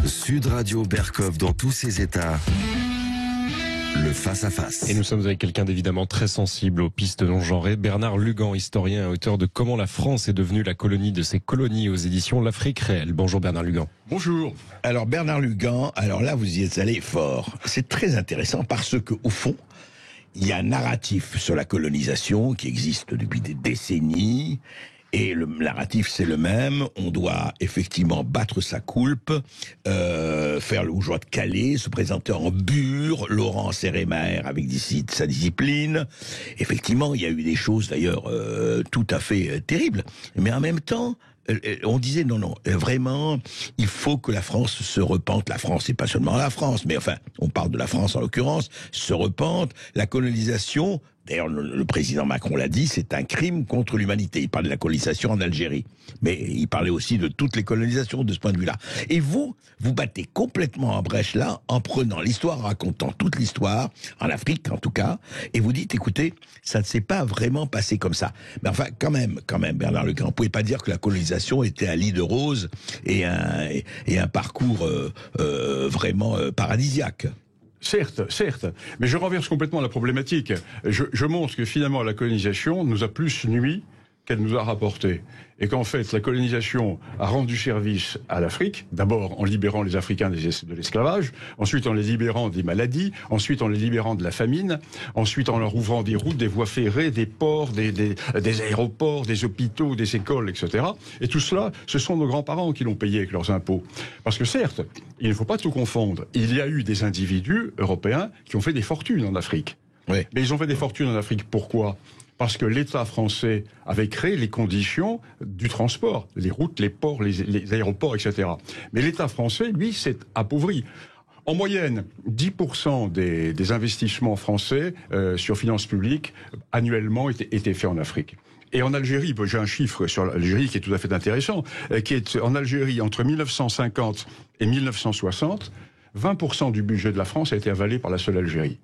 Sud Radio Berkov dans tous ses états. Le face-à-face. Et nous sommes avec quelqu'un d'évidemment très sensible aux pistes non-genrées, Bernard Lugan, historien et auteur de Comment la France est devenue la colonie de ses colonies aux éditions L'Afrique réelle. Bonjour Bernard Lugan. Bonjour. Alors Bernard Lugan, alors là vous y êtes allé fort. C'est très intéressant parce que au fond, il y a un narratif sur la colonisation qui existe depuis des décennies. Et le narratif, c'est le même. On doit effectivement battre sa coulpe, faire le bourgeois de Calais, se présenter en bure, Laurent Serré-Maher avec sa discipline. Effectivement, il y a eu des choses d'ailleurs tout à fait terribles. Mais en même temps, on disait non, vraiment, il faut que la France se repente. La France, c'est pas seulement la France, mais enfin, on parle de la France en l'occurrence, se repente. La colonisation, d'ailleurs, le président Macron l'a dit, c'est un crime contre l'humanité. Il parlait de la colonisation en Algérie, mais il parlait aussi de toutes les colonisations de ce point de vue-là. Et vous battez complètement en brèche là, en prenant l'histoire, en racontant toute l'histoire, en Afrique en tout cas, et vous dites, écoutez, ça ne s'est pas vraiment passé comme ça. Mais enfin, quand même, Bernard Lugan, on ne pouvait pas dire que la colonisation était un lit de roses et un parcours vraiment paradisiaque. Certes, mais je renverse complètement la problématique. Je montre que finalement la colonisation nous a plus nui qu'elle nous a rapporté. Et qu'en fait, la colonisation a rendu service à l'Afrique, d'abord en libérant les Africains de l'esclavage, ensuite en les libérant des maladies, ensuite en les libérant de la famine, ensuite en leur ouvrant des routes, des voies ferrées, des ports, des aéroports, des hôpitaux, des écoles, etc. Et tout cela, ce sont nos grands-parents qui l'ont payé avec leurs impôts. Parce que certes, il ne faut pas tout confondre. Il y a eu des individus européens qui ont fait des fortunes en Afrique. Oui. Mais ils ont fait des fortunes en Afrique, pourquoi ? Parce que l'État français avait créé les conditions du transport, les routes, les ports, les aéroports, etc. Mais l'État français, lui, s'est appauvri. En moyenne, 10% des investissements français sur finances publiques annuellement étaient faits en Afrique. Et en Algérie, j'ai un chiffre sur l'Algérie qui est tout à fait intéressant, qui est en Algérie, entre 1950 et 1960, 20% du budget de la France a été avalé par la seule Algérie.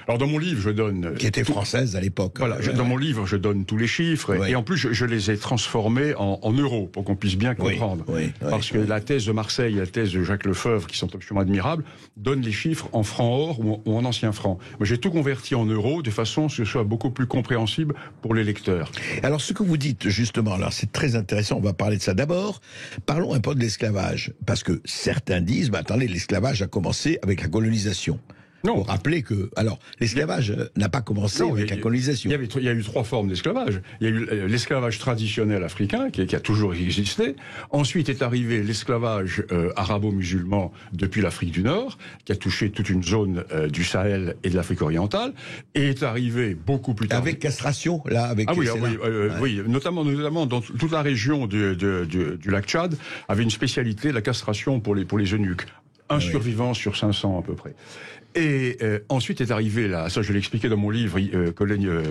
Alors dans mon livre, je donne... Qui était française à l'époque. Voilà, dans mon livre, je donne tous les chiffres, et en plus, je les ai transformés en euros, pour qu'on puisse bien comprendre. Parce que la thèse de Marseille et la thèse de Jacques Lefebvre, qui sont absolument admirables, donnent les chiffres en francs or ou en anciens francs. Moi, j'ai tout converti en euros, de façon à ce que ce soit beaucoup plus compréhensible pour les lecteurs. Alors, ce que vous dites, justement, alors c'est très intéressant, on va parler de ça. D'abord, parlons un peu de l'esclavage. Parce que certains disent, attendez, l'esclavage a commencé avec la colonisation. Non. Pour rappeler que, alors, l'esclavage n'a pas commencé avec la colonisation. Il y a eu trois formes d'esclavage. Il y a eu l'esclavage traditionnel africain, qui a toujours existé. Ensuite est arrivé l'esclavage arabo-musulman depuis l'Afrique du Nord, qui a touché toute une zone du Sahel et de l'Afrique orientale. Et est arrivé beaucoup plus tard. Avec castration, là, avec oui, notamment dans toute la région du lac Tchad, avait une spécialité, la castration pour les eunuques. Un survivant sur 500 à peu près. Et ensuite est arrivé, là, ça je l'expliquais dans mon livre,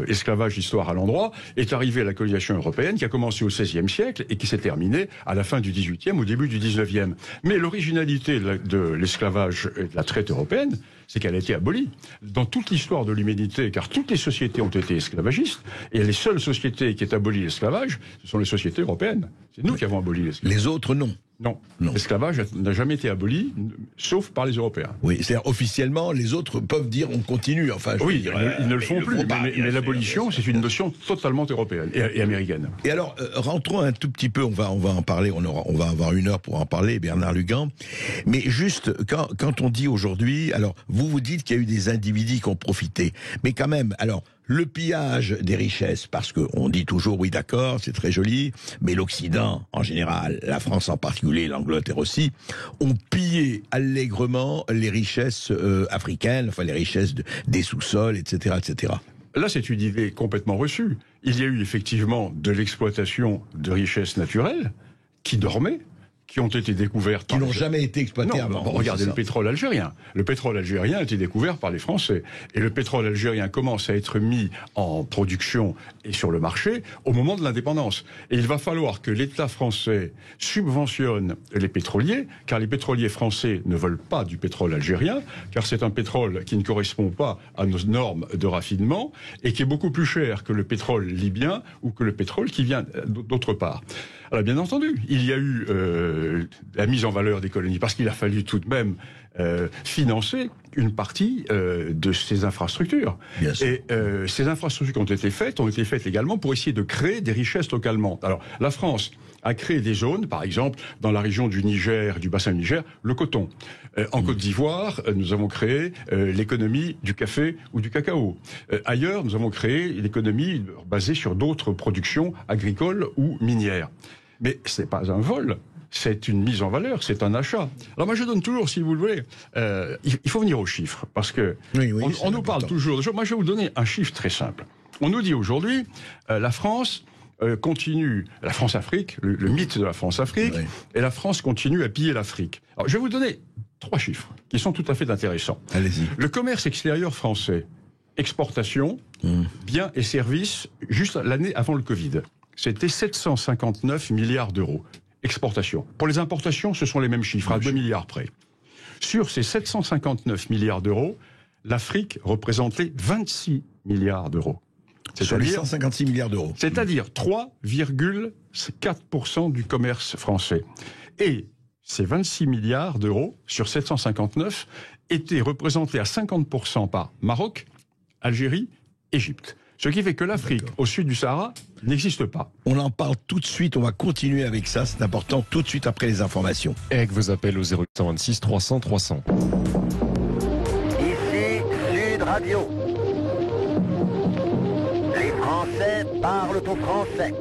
Esclavage, histoire à l'endroit, est arrivée la colonisation européenne qui a commencé au XVIe siècle et qui s'est terminée à la fin du XVIIIe, au début du XIXe. Mais l'originalité de l'esclavage et de la traite européenne, c'est qu'elle a été abolie. Dans toute l'histoire de l'humanité, car toutes les sociétés ont été esclavagistes, et les seules sociétés qui aient aboli l'esclavage, ce sont les sociétés européennes. C'est nous qui avons aboli l'esclavage. Les autres, non. Non. L'esclavage n'a jamais été aboli, sauf par les Européens. Oui, c'est-à-dire officiellement, les autres peuvent dire on continue. Enfin, ils ne le font plus. Mais l'abolition, c'est une notion totalement européenne et américaine. Et alors, rentrons un tout petit peu. On va en parler. On va avoir 1 heure pour en parler, Bernard Lugan. Mais juste quand on dit aujourd'hui, alors vous dites qu'il y a eu des individus qui ont profité, mais quand même, alors. Le pillage des richesses, parce qu'on dit toujours, oui d'accord, c'est très joli, mais l'Occident en général, la France en particulier, l'Angleterre aussi, ont pillé allègrement les richesses africaines, enfin les richesses des sous-sols, etc., etc. Là, c'est une idée complètement reçue. Il y a eu effectivement de l'exploitation de richesses naturelles qui dormaient, qui ont été découvertes qui n'ont jamais été exploitées avant. Regardez le pétrole algérien. Le pétrole algérien a été découvert par les Français. Et le pétrole algérien commence à être mis en production et sur le marché au moment de l'indépendance. Et il va falloir que l'État français subventionne les pétroliers, car les pétroliers français ne veulent pas du pétrole algérien, car c'est un pétrole qui ne correspond pas à nos normes de raffinement et qui est beaucoup plus cher que le pétrole libyen ou que le pétrole qui vient d'autre part. Alors bien entendu, il y a eu la mise en valeur des colonies, parce qu'il a fallu tout de même financer une partie de ces infrastructures. Bien sûr. Et ces infrastructures qui ont été faites également pour essayer de créer des richesses localement. Alors la France a créé des zones, par exemple dans la région du Niger, du bassin du Niger, le coton. En Côte d'Ivoire, nous avons créé l'économie du café ou du cacao. Ailleurs, nous avons créé l'économie basée sur d'autres productions agricoles ou minières. Mais ce n'est pas un vol. C'est une mise en valeur, c'est un achat. Alors moi je donne toujours, si vous le voulez, il faut venir aux chiffres, parce que on nous parle toujours de choses. Moi je vais vous donner un chiffre très simple. On nous dit aujourd'hui, la France continue, la France-Afrique, le mythe de la France-Afrique, et la France continue à piller l'Afrique. Alors je vais vous donner 3 chiffres qui sont tout à fait intéressants. Allez-y. Le commerce extérieur français, exportation, biens et services, juste l'année avant le Covid, c'était 759 milliards d'euros. Exportation. Pour les importations, ce sont les mêmes chiffres, à 2 milliards près. Sur ces 759 milliards d'euros, l'Afrique représentait 26 milliards d'euros. Sur les 156 milliards d'euros. C'est-à-dire 3,4% du commerce français. Et ces 26 milliards d'euros sur 759 étaient représentés à 50% par Maroc, Algérie, Égypte. Ce qui fait que l'Afrique, au sud du Sahara, n'existe pas. On en parle tout de suite, on va continuer avec ça, c'est important, tout de suite après les informations. Et avec vos appels au 0826 300 300. Ici Sud Radio. Les Français parlent au français.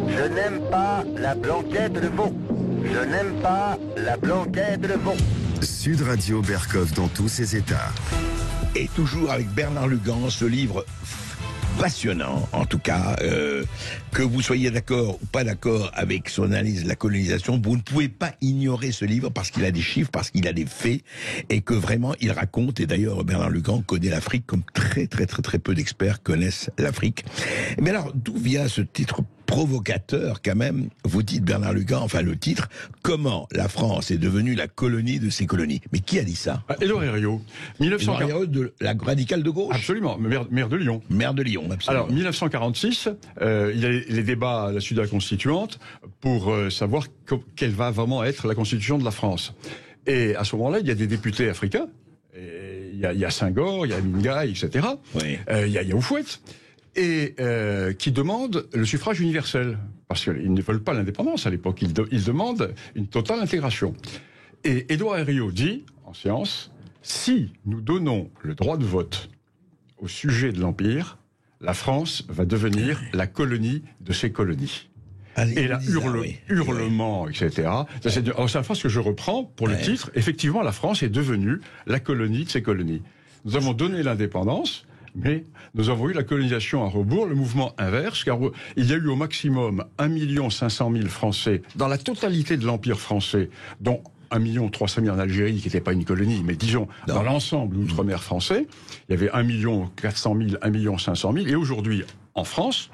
Je n'aime pas la blanquette de veau. Je n'aime pas la blanquette de veau. Sud Radio Berkov dans tous ses états. Et toujours avec Bernard Lugan, ce livre passionnant, en tout cas, que vous soyez d'accord ou pas d'accord avec son analyse de la colonisation, vous ne pouvez pas ignorer ce livre parce qu'il a des chiffres, parce qu'il a des faits, et que vraiment il raconte, et d'ailleurs Bernard Lugan connaît l'Afrique comme très peu d'experts connaissent l'Afrique. Mais alors, d'où vient ce titre provocateur quand même? Vous dites, Bernard Lugan, enfin le titre, comment la France est devenue la colonie de ses colonies. Mais qui a dit ça? Édouard Herriot. Édouard Herriot de la radicale de gauche. Absolument, maire de Lyon. Maire de Lyon, absolument. Alors, 1946, il y a les débats à la suite de la Constituante pour savoir quelle va vraiment être la Constitution de la France. Et à ce moment-là, il y a des députés africains. Il y a Senghor, il y a Mingaï, etc. Oui. Il y a Houphouët. Et qui demandent le suffrage universel. Parce qu'ils ne veulent pas l'indépendance à l'époque. Ils demandent une totale intégration. Et Édouard Herriot dit, en séance, si nous donnons le droit de vote au sujet de l'Empire, la France va devenir la colonie de ses colonies. Et là, hurlement, etc. C'est la phrase que je reprends pour le titre. Effectivement, la France est devenue la colonie de ses colonies. Nous avons donné l'indépendance, mais nous avons eu la colonisation à rebours, le mouvement inverse, car il y a eu au maximum 1 500 000 Français dans la totalité de l'Empire français, dont 1 300 000 en Algérie, qui n'était pas une colonie, mais disons, dans l'ensemble outre-mer français, il y avait 1 400 000, 1 500 000, et aujourd'hui, en France,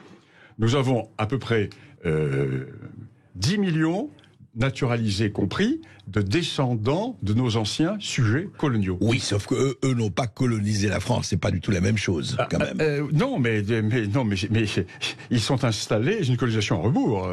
nous avons à peu près 10 millions, naturalisés compris, de descendants de nos anciens sujets coloniaux. Oui, sauf que eux n'ont pas colonisé la France, c'est pas du tout la même chose, quand même. Non, mais ils sont installés, c'est une colonisation à rebours.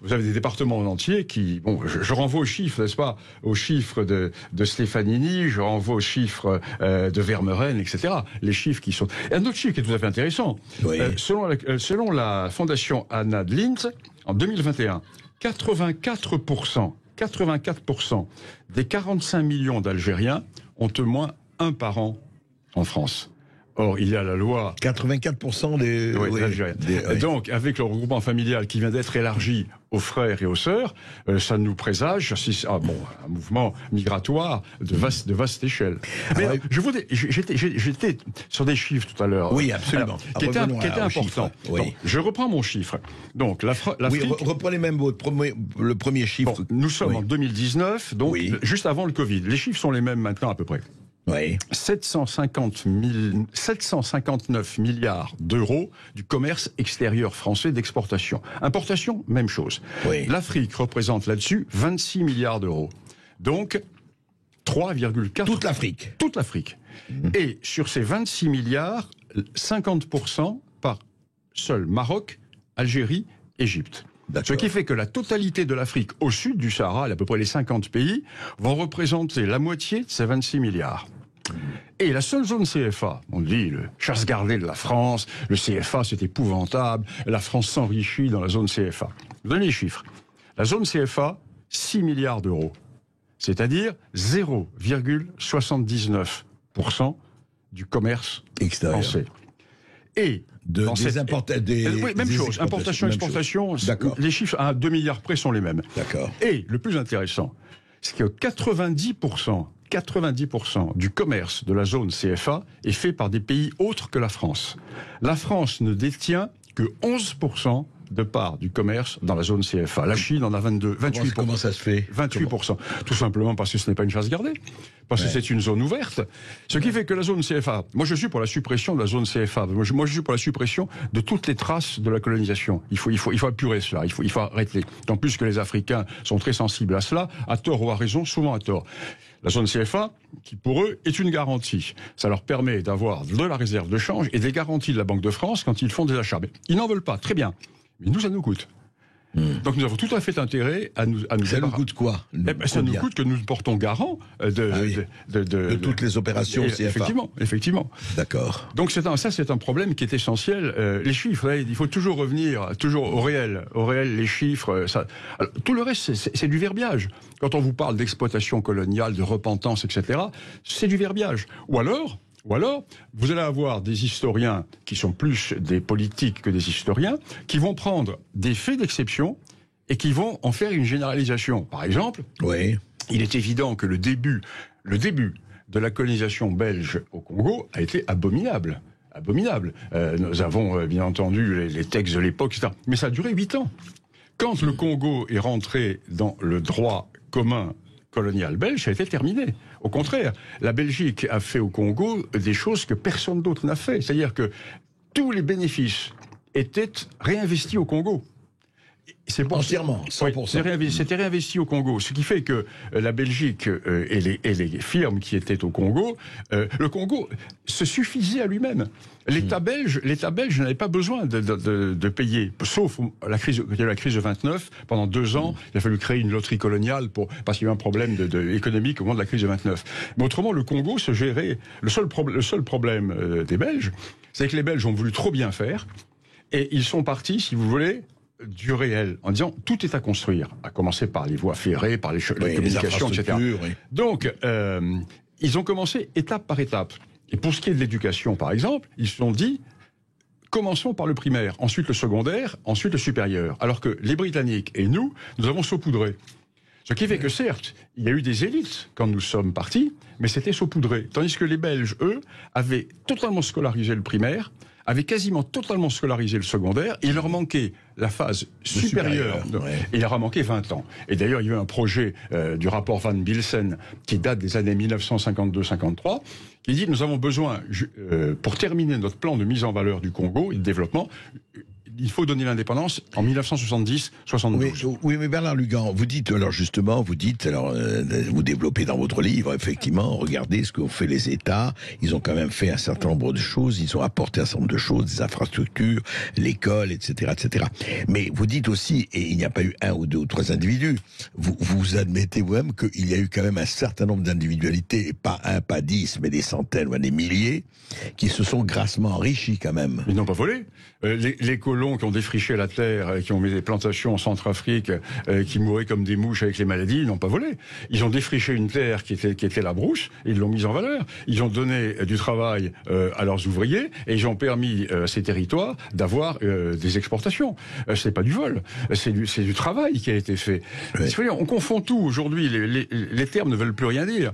Vous avez des départements entiers qui, bon, je renvoie aux chiffres, n'est-ce pas, aux chiffres de Stefanini, je renvoie aux chiffres de Vermeuren, etc. Les chiffres qui sont. Et un autre chiffre qui est tout à fait intéressant. Oui. Selon la fondation Anna de Linz, en 2021, 84% des 45 millions d'Algériens ont au moins un parent en France. Or, il y a la loi... 84% des Algériens. Donc, avec le regroupement familial qui vient d'être élargi aux frères et aux sœurs, ça nous présage un mouvement migratoire de vaste échelle. Mais j'étais sur des chiffres tout à l'heure. Oui, absolument. Qui étaient importants. Oui. Donc, je reprends mon chiffre. Donc, l'Afrique... Oui, reprenez même le premier chiffre. Bon, nous sommes en 2019, donc juste avant le Covid. Les chiffres sont les mêmes maintenant à peu près. Oui. 759 milliards d'euros du commerce extérieur français d'exportation. Importation, même chose. Oui. L'Afrique représente là-dessus 26 milliards d'euros. Donc, 3,4... Toute l'Afrique. Toute l'Afrique. Et sur ces 26 milliards, 50% par seul Maroc, Algérie, Égypte. Ce qui fait que la totalité de l'Afrique au sud du Sahara, à peu près les 50 pays, vont représenter la moitié de ces 26 milliards. Et la seule zone CFA, on dit le chasse gardée de la France, le CFA c'est épouvantable, la France s'enrichit dans la zone CFA. Je vous donne les chiffres. La zone CFA, 6 milliards d'euros. C'est-à-dire 0,79% du commerce français. Et même chose, importation, exportation, les chiffres à 2 milliards près sont les mêmes. Et le plus intéressant, c'est que 90% du commerce de la zone CFA est fait par des pays autres que la France. La France ne détient que 11% de part du commerce dans la zone CFA. La Chine en a 28%. Comment ça se fait? 28%. Tout simplement parce que ce n'est pas une chasse gardée. Parce que c'est une zone ouverte. Ce qui fait que la zone CFA... Moi, je suis pour la suppression de la zone CFA. Moi, je suis pour la suppression de toutes les traces de la colonisation. Il faut apurer cela. Il faut arrêter. Tant plus que les Africains sont très sensibles à cela, à tort ou à raison, souvent à tort. La zone CFA, qui pour eux est une garantie. Ça leur permet d'avoir de la réserve de change et des garanties de la Banque de France quand ils font des achats. Mais ils n'en veulent pas. Très bien. Mais nous, ça nous coûte. Donc nous avons tout à fait intérêt à nous ça nous coûte quoi? Ça nous coûte que nous portons garant de toutes les opérations CFA. Effectivement. D'accord. Donc c'est un problème qui est essentiel. Les chiffres, il faut toujours revenir au réel. Les chiffres, alors, tout le reste, c'est du verbiage. Quand on vous parle d'exploitation coloniale, de repentance, etc., c'est du verbiage. Ou alors, vous allez avoir des historiens qui sont plus des politiques que des historiens, qui vont prendre des faits d'exception et qui vont en faire une généralisation. Par exemple, il est évident que le début de la colonisation belge au Congo a été abominable. Nous avons bien entendu les textes de l'époque, etc. Mais ça a duré 8 ans. Quand le Congo est rentré dans le droit commun colonial belge, ça a été terminé. Au contraire, la Belgique a fait au Congo des choses que personne d'autre n'a fait. C'est-à-dire que tous les bénéfices étaient réinvestis au Congo. Entièrement, 100%. C'était réinvesti au Congo. Ce qui fait que la Belgique et les firmes qui étaient au Congo, le Congo se suffisait à lui-même. L'État belge n'avait pas besoin de payer, sauf la crise de 29. Pendant 2 ans, il a fallu créer une loterie coloniale parce qu'il y a eu un problème économique au moment de la crise de 29. Mais autrement, le Congo se gérait. Le seul problème des Belges, c'est que les Belges ont voulu trop bien faire et ils sont partis, si vous voulez, du réel, en disant tout est à construire, à commencer par les voies ferrées, par les communications, etc. Donc, ils ont commencé étape par étape. Et pour ce qui est de l'éducation, par exemple, ils se sont dit, commençons par le primaire, ensuite le secondaire, ensuite le supérieur. Alors que les Britanniques et nous avons saupoudré. Ce qui fait que certes, il y a eu des élites quand nous sommes partis, mais c'était saupoudré. Tandis que les Belges, eux, avaient totalement scolarisé le primaire, avaient quasiment totalement scolarisé le secondaire, et il leur manquait la phase supérieure. Et il leur a manqué 20 ans. Et d'ailleurs, il y a eu un projet du rapport Van Bilsen, qui date des années 1952-53, qui dit, nous avons besoin, pour terminer notre plan de mise en valeur du Congo et de développement, il faut donner l'indépendance en 1970-72. Oui, mais Bernard Lugan, vous développez dans votre livre, effectivement, regardez ce qu'ont fait les États, ils ont quand même fait un certain nombre de choses, ils ont apporté un certain nombre de choses, des infrastructures, l'école, etc., etc. Mais vous dites aussi, et il n'y a pas eu 1 ou 2 ou 3 individus, vous admettez vous-même qu'il y a eu quand même un certain nombre d'individualités, et pas 1, pas 10, mais des centaines ou des milliers, qui se sont grassement enrichis quand même. Ils n'ont pas volé. Les colons qui ont défriché la terre, qui ont mis des plantations en Centrafrique, qui mouraient comme des mouches avec les maladies, ils n'ont pas volé. Ils ont défriché une terre qui était la brousse, et ils l'ont mise en valeur. Ils ont donné du travail à leurs ouvriers, et ils ont permis à ces territoires d'avoir des exportations. C'est pas du vol, c'est du travail qui a été fait. On confond tout aujourd'hui, les termes ne veulent plus rien dire.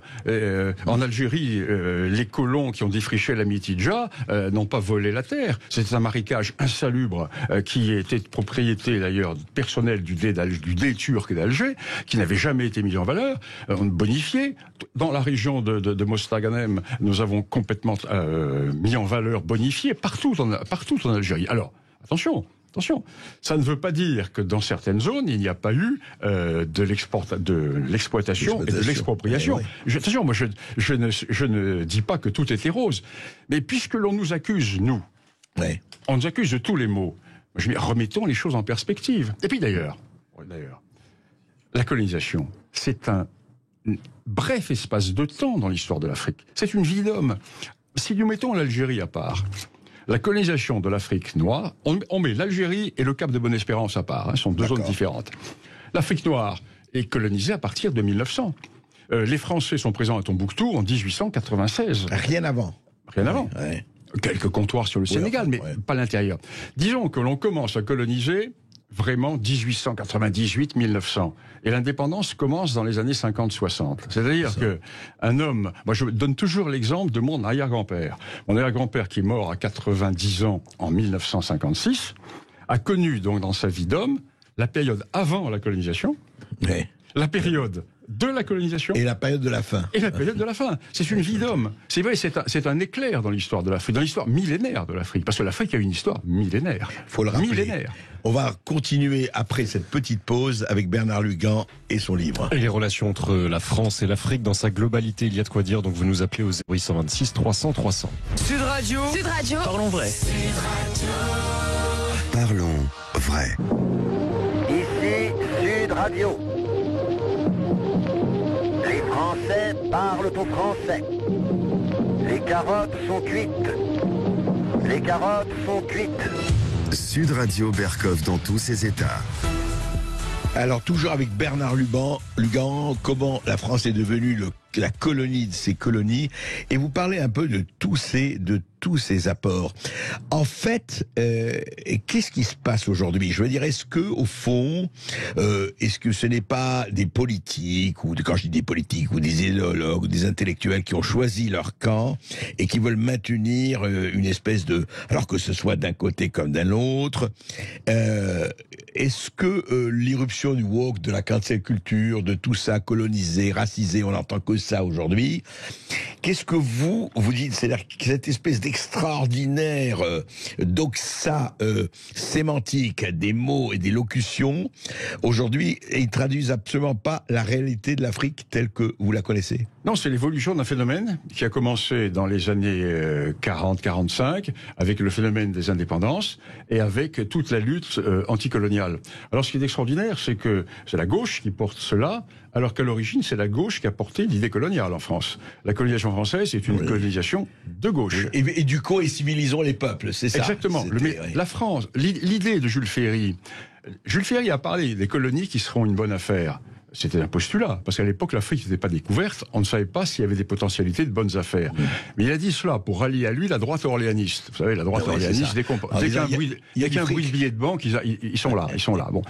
En Algérie, les colons qui ont défriché la Mitidja n'ont pas volé la terre. C'est un marécage insalubre qui était propriété d'ailleurs personnelle du dé turc d'Alger, qui n'avait jamais été mis en valeur, bonifié. Dans la région de Mostaganem, nous avons complètement mis en valeur, bonifié, partout en Algérie. Alors, attention, ça ne veut pas dire que dans certaines zones, il n'y a pas eu de l'exploitation et de l'expropriation. Attention, moi je ne dis pas que tout était rose, mais puisque l'on nous accuse, on nous accuse de tous les maux. Je dis, remettons les choses en perspective. Et puis d'ailleurs, la colonisation, c'est un bref espace de temps dans l'histoire de l'Afrique. C'est une vie d'homme. Si nous mettons l'Algérie à part, la colonisation de l'Afrique noire, on met l'Algérie et le Cap de Bonne-Espérance à part, ce sont deux zones différentes. L'Afrique noire est colonisée à partir de 1900. Les Français sont présents à Tombouctou en 1896. Rien avant. Rien avant. Ouais. Quelques comptoirs sur le Sénégal, mais pas l'intérieur. Disons que l'on commence à coloniser vraiment 1898-1900. Et l'indépendance commence dans les années 50-60. C'est-à-dire qu'un homme... Moi, je donne toujours l'exemple de mon arrière-grand-père. Mon arrière-grand-père, qui est mort à 90 ans en 1956, a connu donc dans sa vie d'homme la période avant la colonisation, la période de la colonisation et la période de la fin. Et la période de la fin. C'est une vie d'homme. C'est vrai, c'est un éclair dans l'histoire de l'Afrique, dans l'histoire millénaire de l'Afrique. Parce que l'Afrique a une histoire millénaire. Faut le rappeler. Millénaire. On va continuer après cette petite pause avec Bernard Lugan et son livre. Et les relations entre la France et l'Afrique dans sa globalité, il y a de quoi dire. Donc vous nous appelez au 0826 300 300. Sud Radio. Sud Radio. Parlons vrai. Parlons vrai. Ici Sud Radio. Les Français parlent au français. Les carottes sont cuites. Les carottes sont cuites. Sud Radio Berkov dans tous ses états. Alors toujours avec Bernard Lugan, comment la France est devenue la colonie de ses colonies, et vous parlez un peu de tous ces apports. En fait, qu'est-ce qui se passe aujourd'hui? Je veux dire, est-ce que au fond, est-ce que ce n'est pas des politiques, ou quand je dis des politiques, ou des idéologues, ou des intellectuels qui ont choisi leur camp et qui veulent maintenir une espèce de, alors que ce soit d'un côté comme d'un autre, est-ce que l'irruption du woke, de la cancel culture, de tout ça colonisé, racisé, on n'entend que ça aujourd'hui. Qu'est-ce que vous dites? C'est-à-dire que cette espèce d'extraordinaire doxa sémantique des mots et des locutions, aujourd'hui, ils traduisent absolument pas la réalité de l'Afrique telle que vous la connaissez. Non, c'est l'évolution d'un phénomène qui a commencé dans les années 40-45 avec le phénomène des indépendances et avec toute la lutte anticoloniale. Alors ce qui est extraordinaire, c'est que c'est la gauche qui porte cela, alors qu'à l'origine, c'est la gauche qui a porté l'idée coloniale en France. La colonisation française, c'est une colonisation de gauche. Et du coup, et civilisons les peuples, c'est ça. Exactement. La France, l'idée de Jules Ferry a parlé des colonies qui seront une bonne affaire. C'était un postulat, parce qu'à l'époque, l'Afrique n'était pas découverte, on ne savait pas s'il y avait des potentialités de bonnes affaires. Mais il a dit cela pour rallier à lui la droite orléaniste. Vous savez, la droite orléaniste, dès qu'il y a un bruit de billet de banque, ils sont là. Bon.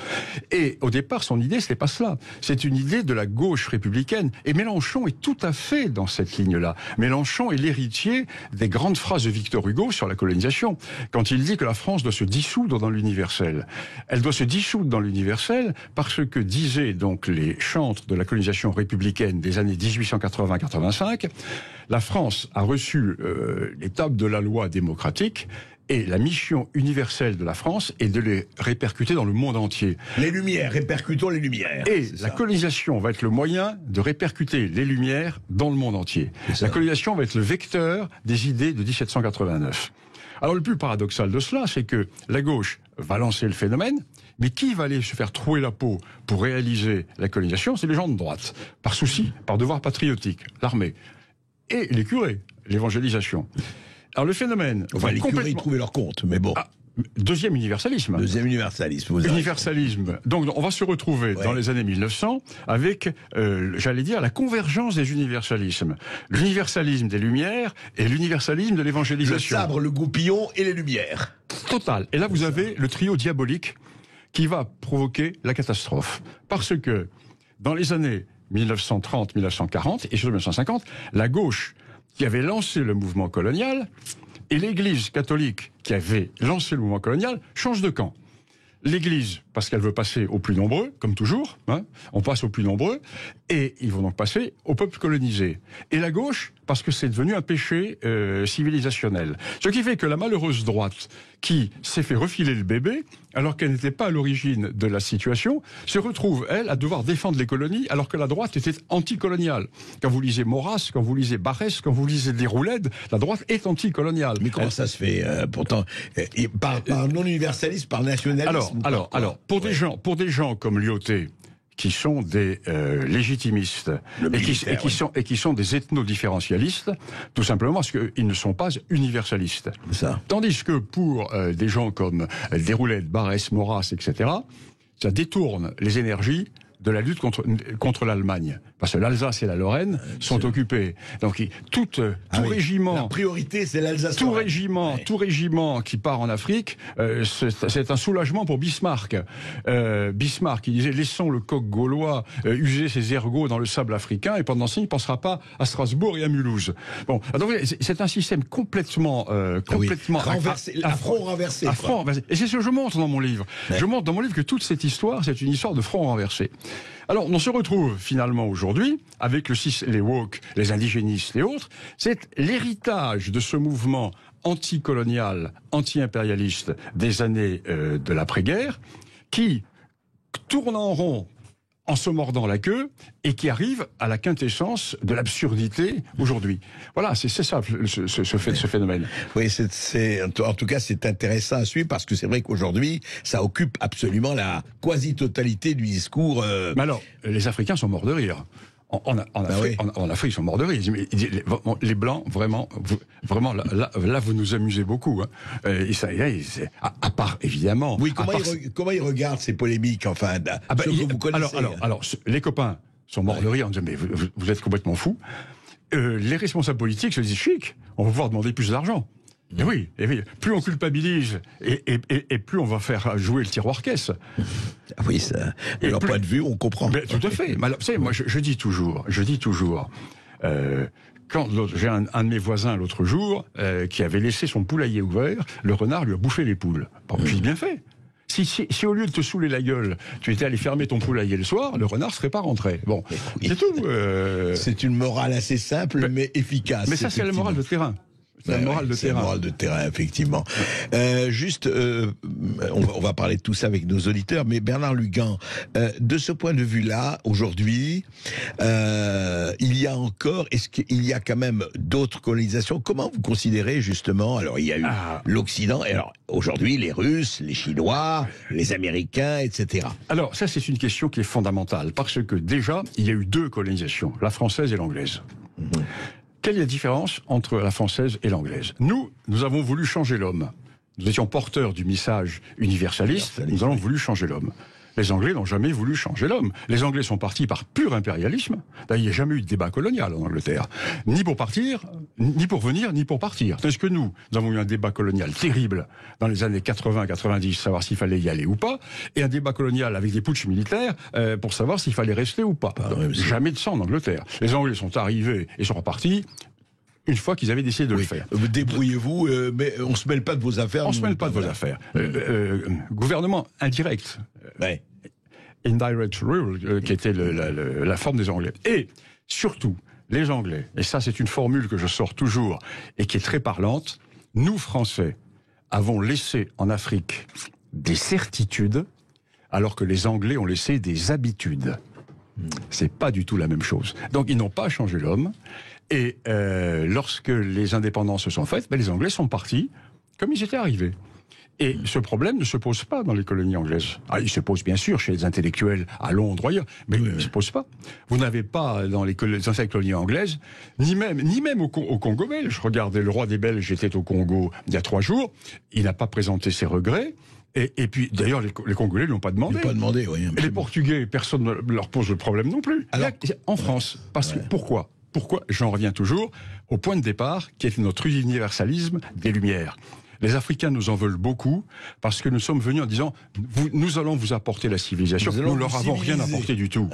Et au départ, son idée, ce n'est pas cela. C'est une idée de la gauche républicaine. Et Mélenchon est tout à fait dans cette ligne-là. Mélenchon est l'héritier des grandes phrases de Victor Hugo sur la colonisation, quand il dit que la France doit se dissoudre dans l'universel. Elle doit se dissoudre dans l'universel parce que disaient donc les chantres de la colonisation républicaine des années 1880-85, la France a reçu l'étape de la loi démocratique et la mission universelle de la France est de les répercuter dans le monde entier. Les Lumières, répercutons les Lumières. Et la colonisation va être le moyen de répercuter les Lumières dans le monde entier. La colonisation va être le vecteur des idées de 1789. Alors le plus paradoxal de cela, c'est que la gauche va lancer le phénomène, mais qui va aller se faire trouer la peau pour réaliser la colonisation? C'est les gens de droite, par souci, par devoir patriotique, l'armée, et les curés, l'évangélisation. Alors le phénomène... Enfin, les curés, ils trouvaient leur compte, mais bon... Deuxième universalisme. Deuxième universalisme. Universalisme. Donc on va se retrouver dans les années 1900 avec, j'allais dire, la convergence des universalismes. L'universalisme des Lumières et l'universalisme de l'évangélisation. Le sabre, le goupillon et les Lumières. Total. Et là vous avez le trio diabolique qui va provoquer la catastrophe. Parce que dans les années 1930, 1940 et surtout 1950, la gauche qui avait lancé le mouvement colonial et l'Église catholique qui avait lancé le mouvement colonial change de camp. L'Église, parce qu'elle veut passer aux plus nombreux, comme toujours, on passe aux plus nombreux, et ils vont donc passer au peuple colonisé. Et la gauche, parce que c'est devenu un péché civilisationnel. Ce qui fait que la malheureuse droite, qui s'est fait refiler le bébé, alors qu'elle n'était pas à l'origine de la situation, se retrouve, elle, à devoir défendre les colonies, alors que la droite était anticoloniale. Quand vous lisez Maurras, quand vous lisez Barrès, quand vous lisez Déroulède, la droite est anticoloniale. Mais comment ça se fait pourtant par non-universalisme, par nationalisme? Alors, pour des gens comme Lyautey, qui sont des légitimistes et qui sont des ethno-différentialistes, tout simplement parce qu'ils ne sont pas universalistes. Ça. Tandis que pour des gens comme Déroulède, Barrès, Maurras, etc., ça détourne les énergies de la lutte contre l'Allemagne. Parce que l'Alsace et la Lorraine sont occupées. Donc tout régiment... La priorité, c'est l'Alsace. Tout régiment qui part en Afrique, c'est un soulagement pour Bismarck. Bismarck, il disait, laissons le coq gaulois user ses ergots dans le sable africain, et pendant ce temps, il ne pensera pas à Strasbourg et à Mulhouse. Bon, donc c'est un système complètement renversé, front renversé. Et c'est ce que je montre dans mon livre. Ouais. Je montre dans mon livre que toute cette histoire, c'est une histoire de front renversé. Alors, on se retrouve finalement aujourd'hui avec les woke, les indigénistes et autres. C'est l'héritage de ce mouvement anticolonial, anti-impérialiste des années de l'après-guerre qui tourne en rond en se mordant la queue et qui arrive à la quintessence de l'absurdité aujourd'hui. Voilà, c'est ça ce phénomène. Oui, en tout cas, c'est intéressant à suivre parce que c'est vrai qu'aujourd'hui, ça occupe absolument la quasi-totalité du discours. Mais alors, les Africains sont morts de rire. En Afrique, ils sont morts de rire. Les Blancs, vraiment, là, vous nous amusez beaucoup. Hein. À part, évidemment... Oui, comment ils regardent ces polémiques, enfin, que vous connaissez? Alors, les copains sont morts de rire en disant, mais vous êtes complètement fous. Les responsables politiques se disent, chic, on va pouvoir demander plus d'argent. Et oui, plus on culpabilise et plus on va faire jouer le tiroir-caisse. Ah oui, ça, de leur point de vue, on comprend. Mais, tout à fait. Mais alors, vous savez, moi, je dis toujours, quand j'ai un de mes voisins l'autre jour qui avait laissé son poulailler ouvert, le renard lui a bouffé les poules. Bon, j'ai bien fait. Si au lieu de te saouler la gueule, tu étais allé fermer ton poulailler le soir, le renard ne serait pas rentré. Bon, oui. C'est tout. C'est une morale assez simple, mais efficace. Mais ça, c'est la morale de terrain. C'est la morale de terrain, effectivement. Juste, on va parler de tout ça avec nos auditeurs, mais Bernard Lugan, de ce point de vue-là, aujourd'hui, est-ce qu'il y a quand même d'autres colonisations? Comment vous considérez justement, alors il y a eu l'Occident, et alors aujourd'hui les Russes, les Chinois, les Américains, etc. Alors ça, c'est une question qui est fondamentale, parce que déjà, il y a eu deux colonisations, la française et l'anglaise. Quelle est la différence entre la française et l'anglaise? Nous avons voulu changer l'homme. Nous étions porteurs du message universaliste, nous avons voulu changer l'homme. Les Anglais n'ont jamais voulu changer l'homme. Les Anglais sont partis par pur impérialisme. Là, il n'y a jamais eu de débat colonial en Angleterre. Ni pour partir, ni pour venir, ni pour partir. Est-ce que nous avons eu un débat colonial terrible dans les années 80-90, savoir s'il fallait y aller ou pas, et un débat colonial avec des putschs militaires pour savoir s'il fallait rester ou pas. Jamais de ça en Angleterre. Les Anglais sont arrivés et sont repartis une fois qu'ils avaient décidé de le faire. Vous débrouillez-vous, mais on ne se mêle pas de vos affaires. On ne se mêle pas de vos affaires. Gouvernement indirect. Indirect rule, qui était la forme des Anglais. Et surtout, les Anglais, et ça c'est une formule que je sors toujours, et qui est très parlante, nous Français avons laissé en Afrique des certitudes, alors que les Anglais ont laissé des habitudes. C'est pas du tout la même chose. Donc ils n'ont pas changé l'homme, et lorsque les indépendances se sont faites, les Anglais sont partis comme ils étaient arrivés. Et ce problème ne se pose pas dans les colonies anglaises. Il se pose bien sûr chez les intellectuels à Londres ou ailleurs, mais il ne se pose pas. Vous n'avez pas dans les anciennes colonies anglaises, ni même au Congo belge. Regardez, le roi des Belges était au Congo il y a 3 jours, il n'a pas présenté ses regrets. Et puis, d'ailleurs, les Congolais ne l'ont pas demandé. Ils l'ont pas demandé, oui. Et les Portugais, personne ne leur pose le problème non plus. Alors, en France, parce que pourquoi, j'en reviens toujours au point de départ, qui est notre universalisme des Lumières. Les Africains nous en veulent beaucoup parce que nous sommes venus en disant nous allons vous apporter la civilisation. Nous leur avons rien apporté du tout.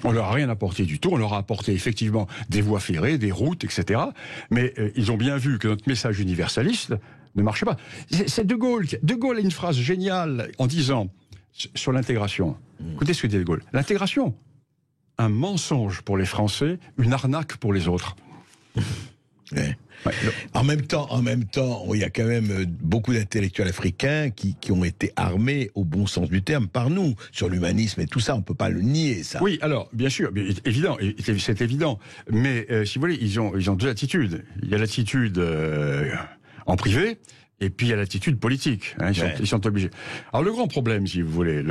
On leur a rien apporté du tout. On leur a apporté effectivement des voies ferrées, des routes, etc. Mais ils ont bien vu que notre message universaliste ne marchait pas. C'est De Gaulle. De Gaulle a une phrase géniale en disant sur l'intégration. Écoutez ce que dit De Gaulle. L'intégration, un mensonge pour les Français, une arnaque pour les autres. Ouais. En même temps, il y a quand même beaucoup d'intellectuels africains qui ont été armés au bon sens du terme par nous sur l'humanisme et tout ça. On peut pas le nier, ça. Oui, alors bien sûr, évident, c'est évident. Mais si vous voulez, ils ont deux attitudes. Il y a l'attitude en privé. Et puis il y a l'attitude politique, hein, ils sont obligés. Alors le grand problème, si vous voulez,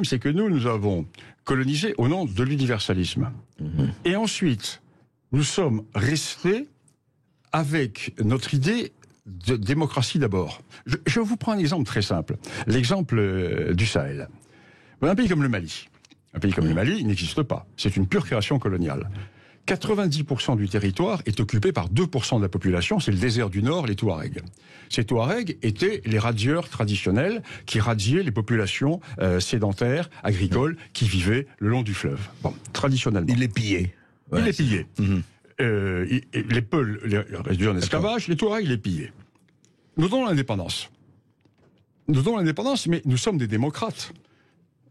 c'est que nous avons colonisé au nom de l'universalisme. Et ensuite, nous sommes restés avec notre idée de démocratie d'abord. Je vous prends un exemple très simple, l'exemple du Sahel. Un pays comme le Mali. Un pays comme le Mali n'existe pas. C'est une pure création coloniale. 90% du territoire est occupé par 2% de la population, c'est le désert du Nord, les Touaregs. Ces Touaregs étaient les radieurs traditionnels qui radiaient les populations sédentaires, agricoles, qui vivaient le long du fleuve. Bon, traditionnellement. Ils les pillaient. Ouais. Ils les pillaient. Les Peuls les réduisaient en esclavage, les Touaregs les pillaient. Nous donnons l'indépendance. Mais nous sommes des démocrates.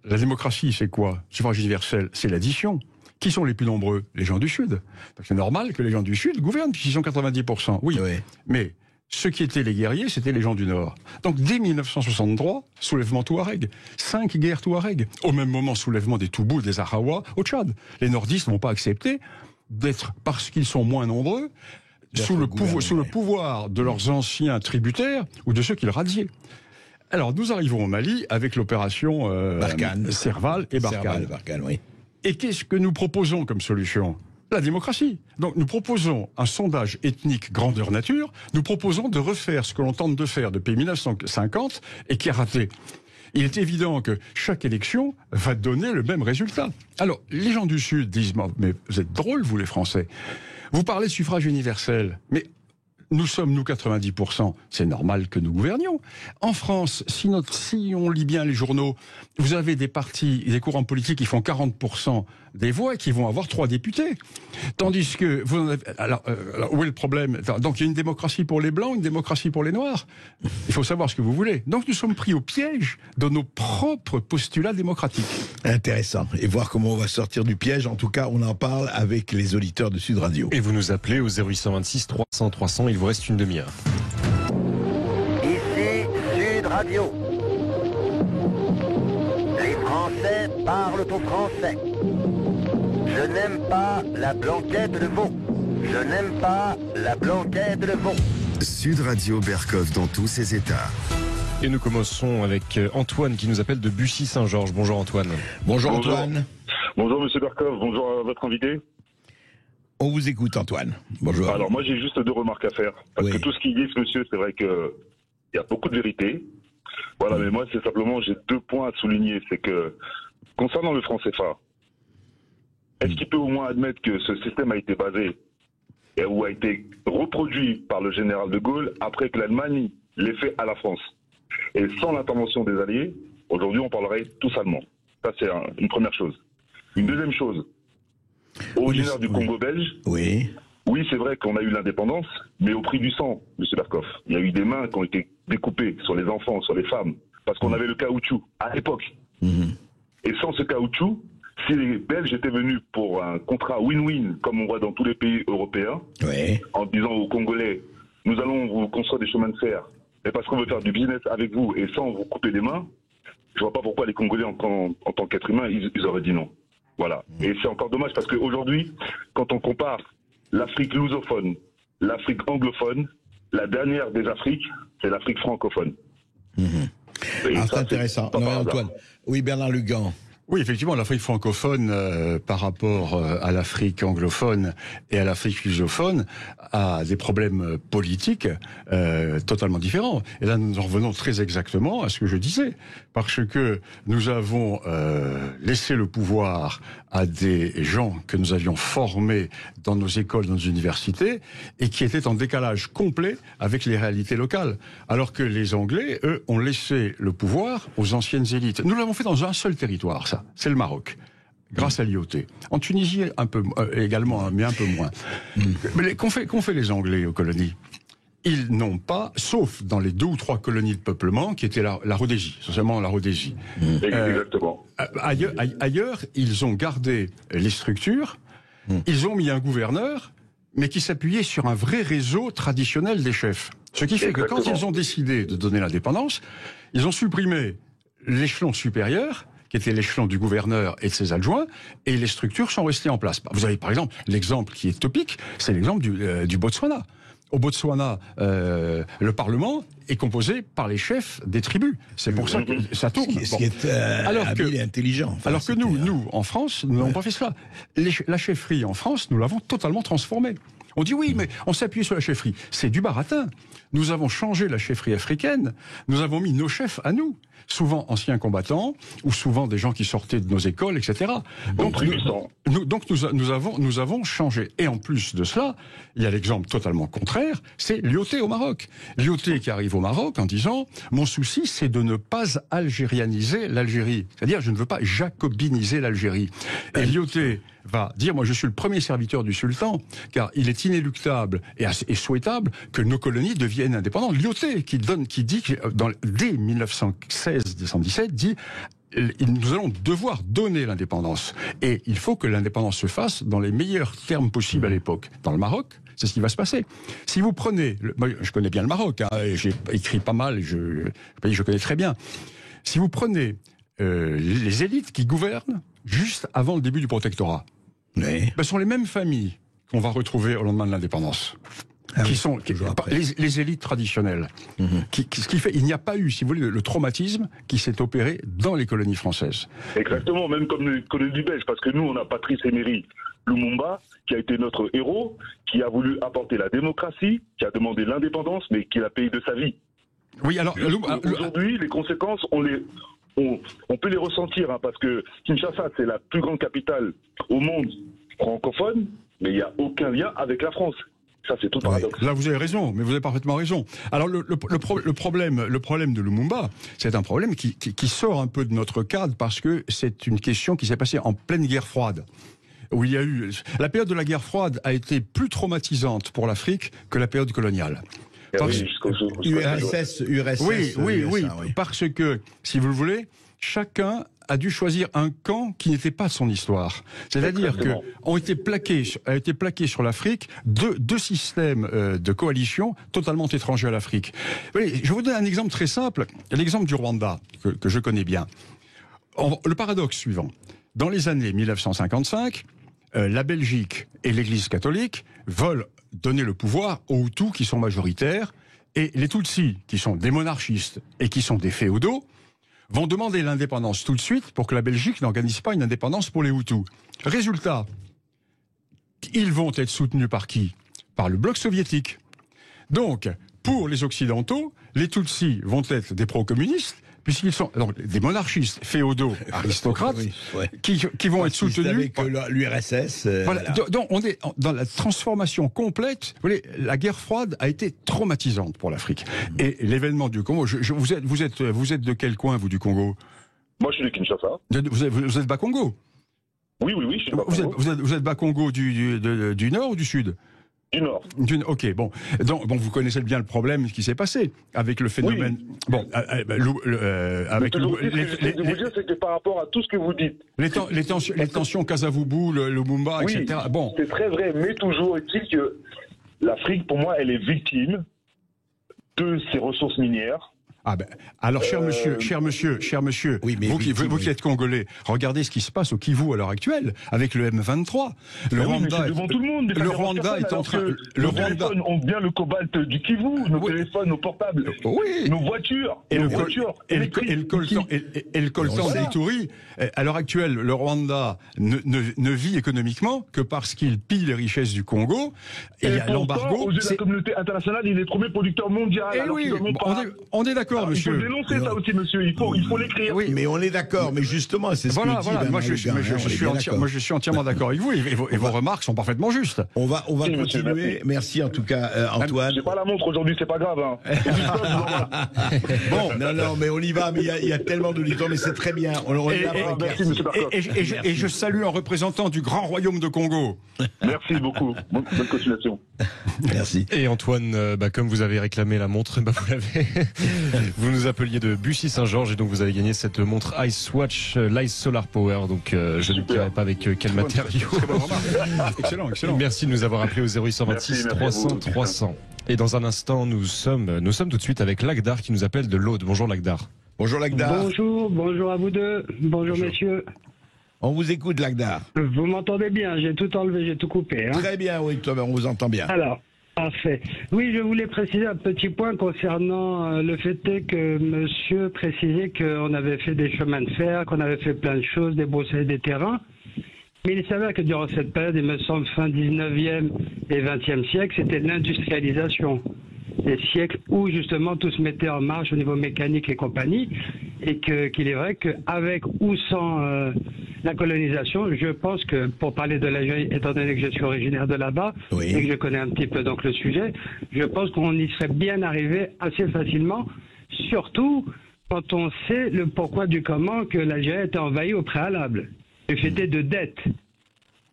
La démocratie, c'est quoi? Suffrage universel, c'est l'addition. Qui sont les plus nombreux? Les gens du Sud. C'est normal que les gens du Sud gouvernent, puisqu'ils sont 90%. Oui. Mais ceux qui étaient les guerriers, c'était les gens du Nord. Donc dès 1963, soulèvement Touareg. 5 guerres Touareg. Au même moment, soulèvement des Toubous, des Ahawa au Tchad. Les nordistes n'ont pas accepté d'être, parce qu'ils sont moins nombreux, sous le pouvoir de leurs anciens tributaires ou de ceux qu'ils radiaient. Alors nous arrivons au Mali avec l'opération Serval et Barkhane. Oui. Et qu'est-ce que nous proposons comme solution? La démocratie. Donc nous proposons un sondage ethnique grandeur nature, nous proposons de refaire ce que l'on tente de faire depuis 1950 et qui a raté. Il est évident que chaque élection va donner le même résultat. Alors, les gens du Sud disent, mais vous êtes drôles, vous les Français. Vous parlez de suffrage universel, mais nous sommes, nous, 90%. C'est normal que nous gouvernions. En France, si on lit bien les journaux, vous avez des partis, des courants politiques qui font 40% des voix et qui vont avoir 3 députés. Tandis que vous en avez... Alors, où est le problème? Donc, il y a une démocratie pour les Blancs, une démocratie pour les Noirs. Il faut savoir ce que vous voulez. Donc, nous sommes pris au piège de nos propres postulats démocratiques. Intéressant. Et voir comment on va sortir du piège. En tout cas, on en parle avec les auditeurs de Sud Radio. Et vous nous appelez au 0826 300 300. Il vous reste une demi-heure. Ici Sud Radio. Les Français parlent au français. Je n'aime pas la blanquette de veau. Je n'aime pas la blanquette de veau. Sud Radio Berkov dans tous ses états. Et nous commençons avec Antoine qui nous appelle de Bussy-Saint-Georges. Bonjour Antoine. Bonjour Antoine. Bonjour Monsieur Berkov, bonjour à votre invité. On vous écoute Antoine. Bonjour. Alors moi j'ai juste 2 remarques à faire. Parce que tout ce qu'il dit ce monsieur, c'est vrai qu'il y a beaucoup de vérité. Voilà, mais moi c'est simplement, j'ai 2 points à souligner. C'est que concernant le franc CFA, est-ce qu'il peut au moins admettre que ce système a été basé ou a été reproduit par le général de Gaulle après que l'Allemagne l'ait fait à la France? Et sans l'intervention des Alliés, aujourd'hui on parlerait tous allemand. Ça c'est une première chose. Une deuxième chose, originaire du Congo belge, oui c'est vrai qu'on a eu l'indépendance, mais au prix du sang, M. Berkov. Il y a eu des mains qui ont été découpées sur les enfants, sur les femmes, parce qu'on avait le caoutchouc à l'époque. Et sans ce caoutchouc, si les Belges étaient venus pour un contrat win-win, comme on voit dans tous les pays européens, en disant aux Congolais, nous allons vous construire des chemins de fer, mais parce qu'on veut faire du business avec vous et sans vous couper les mains, je vois pas pourquoi les Congolais, en tant qu'êtres humains, ils auraient dit non. Voilà. Et c'est encore dommage parce qu'aujourd'hui, quand on compare l'Afrique lusophone, l'Afrique anglophone, la dernière des Afriques, c'est l'Afrique francophone. C'est intéressant. Non, Antoine. Oui, Bernard Lugan. Oui, effectivement, l'Afrique francophone, par rapport à l'Afrique anglophone et à l'Afrique lusophone, a des problèmes politiques totalement différents. Et là, nous en revenons très exactement à ce que je disais, parce que nous avons laissé le pouvoir à des gens que nous avions formés dans nos écoles, dans nos universités, et qui étaient en décalage complet avec les réalités locales. Alors que les Anglais, eux, ont laissé le pouvoir aux anciennes élites. Nous l'avons fait dans un seul territoire, ça. C'est le Maroc, grâce à l'IOT. En Tunisie, un peu également, mais un peu moins. Mais qu'ont fait les Anglais aux colonies? Ils n'ont pas, sauf dans les 2 ou 3 colonies de peuplement, qui étaient la Rhodésie, essentiellement la Rhodésie. Exactement. Ailleurs, ils ont gardé les structures, ils ont mis un gouverneur, mais qui s'appuyait sur un vrai réseau traditionnel des chefs. Ce qui fait que quand ils ont décidé de donner l'indépendance, ils ont supprimé l'échelon supérieur, qui était l'échelon du gouverneur et de ses adjoints, et les structures sont restées en place. Vous avez par exemple, l'exemple qui est topique, c'est l'exemple du Botswana. Au Botswana, le Parlement est composé par les chefs des tribus. C'est pour ça que ça tourne. Ce qui est habile et intelligent. Enfin, alors que nous, en France, nous n'avons pas fait cela. La chefferie en France, nous l'avons totalement transformée. On dit oui, mais on s'appuie sur la chefferie. C'est du baratin. Nous avons changé la chefferie africaine. Nous avons mis nos chefs à nous. Souvent anciens combattants, ou souvent des gens qui sortaient de nos écoles, etc. Donc nous avons changé. Et en plus de cela, il y a l'exemple totalement contraire, c'est Lyautey au Maroc. Lyautey qui arrive au Maroc en disant « Mon souci, c'est de ne pas algérianiser l'Algérie. » C'est-à-dire, je ne veux pas jacobiniser l'Algérie. Et Lyautey va dire, moi je suis le premier serviteur du sultan, car il est inéluctable et souhaitable que nos colonies deviennent indépendantes. Lyautey qui dit que dès 1916-17 dit nous allons devoir donner l'indépendance. Et il faut que l'indépendance se fasse dans les meilleurs termes possibles à l'époque. Dans le Maroc, c'est ce qui va se passer. Si vous prenez, moi, je connais bien le Maroc, hein, j'ai écrit pas mal, je connais très bien. Si vous prenez les élites qui gouvernent juste avant le début du protectorat, ce sont les mêmes familles qu'on va retrouver au lendemain de l'indépendance. Qui sont les élites traditionnelles. Ce qui fait, il n'y a pas eu, si vous voulez, le traumatisme qui s'est opéré dans les colonies françaises. Exactement, même comme les colonies belges, parce que nous, on a Patrice Emery Lumumba, qui a été notre héros, qui a voulu apporter la démocratie, qui a demandé l'indépendance, mais qui l'a payé de sa vie. Oui, alors aujourd'hui, les conséquences, on peut les ressentir, hein, parce que Kinshasa, c'est la plus grande capitale au monde francophone, mais il n'y a aucun lien avec la France. Ça, c'est tout paradoxe. Là, vous avez raison, mais vous avez parfaitement raison. Alors, le problème de Lumumba, c'est un problème qui sort un peu de notre cadre parce que c'est une question qui s'est passée en pleine guerre froide. Où il y a eu... La période de la guerre froide a été plus traumatisante pour l'Afrique que la période coloniale. URSS, oui, parce que, si vous le voulez, chacun a dû choisir un camp qui n'était pas de son histoire. C'est-à-dire a été plaqué sur l'Afrique deux systèmes de coalition totalement étrangers à l'Afrique. Je vous donne un exemple très simple, l'exemple du Rwanda, que je connais bien. Le paradoxe suivant. Dans les années 1955, la Belgique et l'Église catholique veulent donner le pouvoir aux Hutus qui sont majoritaires, et les Tutsis, qui sont des monarchistes et qui sont des féodaux, vont demander l'indépendance tout de suite pour que la Belgique n'organise pas une indépendance pour les Hutus. Résultat, ils vont être soutenus par qui? Par le bloc soviétique. Donc, pour les Occidentaux, les Tutsis vont être des pro-communistes, puisqu'ils sont des monarchistes féodaux aristocrates qui vont être soutenus avec l'URSS. Voilà. Donc on est dans la transformation complète. Vous voyez, la guerre froide a été traumatisante pour l'Afrique. Et l'événement du Congo. Vous êtes de quel coin, vous, du Congo? Moi, je suis de Kinshasa. Vous êtes Bas-Congo? Oui, je suis de Bas-Congo. Vous êtes Bas-Congo du nord ou du sud? Du Nord. Ok, bon. Donc, vous connaissez bien le problème qui s'est passé avec le phénomène. Oui. Bon, avec ce que je veux dire, c'est que par rapport à tout ce que vous dites, les tensions Kasavubu, le Lumumba, oui, etc. Bon, c'est très vrai, mais toujours est-il que l'Afrique, pour moi, elle est victime de ses ressources minières. Ah ben, alors cher monsieur, oui, mais vous qui êtes congolais, regardez ce qui se passe au Kivu à l'heure actuelle avec le M23. Le Rwanda, devant tout le monde. Le Rwanda est en train. Nos téléphones ont bien le cobalt du Kivu, nos téléphones, nos portables, nos voitures, et le coltan d'Ituri. À l'heure actuelle, le Rwanda ne vit économiquement que parce qu'il pille les richesses du Congo. Et il y a l'embargo. Aux yeux de la communauté internationale, il est le premier producteur mondial. Et oui, on est d'accord. Monsieur. Il faut dénoncer ça aussi, monsieur. Il faut l'écrire. Oui, mais on est d'accord. Mais justement, c'est ce que dit. Moi, je suis entièrement d'accord avec vous. Et vos remarques sont parfaitement justes. On va continuer. Merci en tout cas, Antoine. J'ai pas la montre aujourd'hui, c'est pas grave. Hein. Bon, non, mais on y va. Mais il y a tellement d'auditeurs, mais c'est très bien. Et je salue un représentant du Grand Royaume de Congo. Merci beaucoup. Bonne continuation. Merci. Et Antoine, comme vous avez réclamé la montre, vous l'avez. Vous nous appeliez de Bussy-Saint-Georges et donc vous avez gagné cette montre Ice Watch Lice Solar Power. Donc je ne dirai pas avec quel matériau. Excellent, excellent. Merci de nous avoir appelé au 0826 300 300. Et dans un instant, nous sommes tout de suite avec Lagdar qui nous appelle de l'Aude. Bonjour Lagdar. Bonjour Lagdar. Bonjour à vous deux. Bonjour messieurs. On vous écoute Lagdar. Vous m'entendez bien, j'ai tout enlevé, j'ai tout coupé. Hein. Très bien, oui, on vous entend bien. Alors, parfait. Oui, je voulais préciser un petit point concernant le fait que monsieur précisait qu'on avait fait des chemins de fer, qu'on avait fait plein de choses, débroussailler des terrains. Mais il s'avère que durant cette période, il me semble fin 19e et 20e siècle, c'était l'industrialisation. Des siècles où justement tout se mettait en marche au niveau mécanique et compagnie, et qu'il est vrai qu'avec ou sans la colonisation, je pense que, pour parler de l'Algérie, étant donné que je suis originaire de là-bas, et que je connais un petit peu donc le sujet, je pense qu'on y serait bien arrivé assez facilement, surtout quand on sait le pourquoi du comment que l'Algérie était envahie au préalable. Le fait de dettes.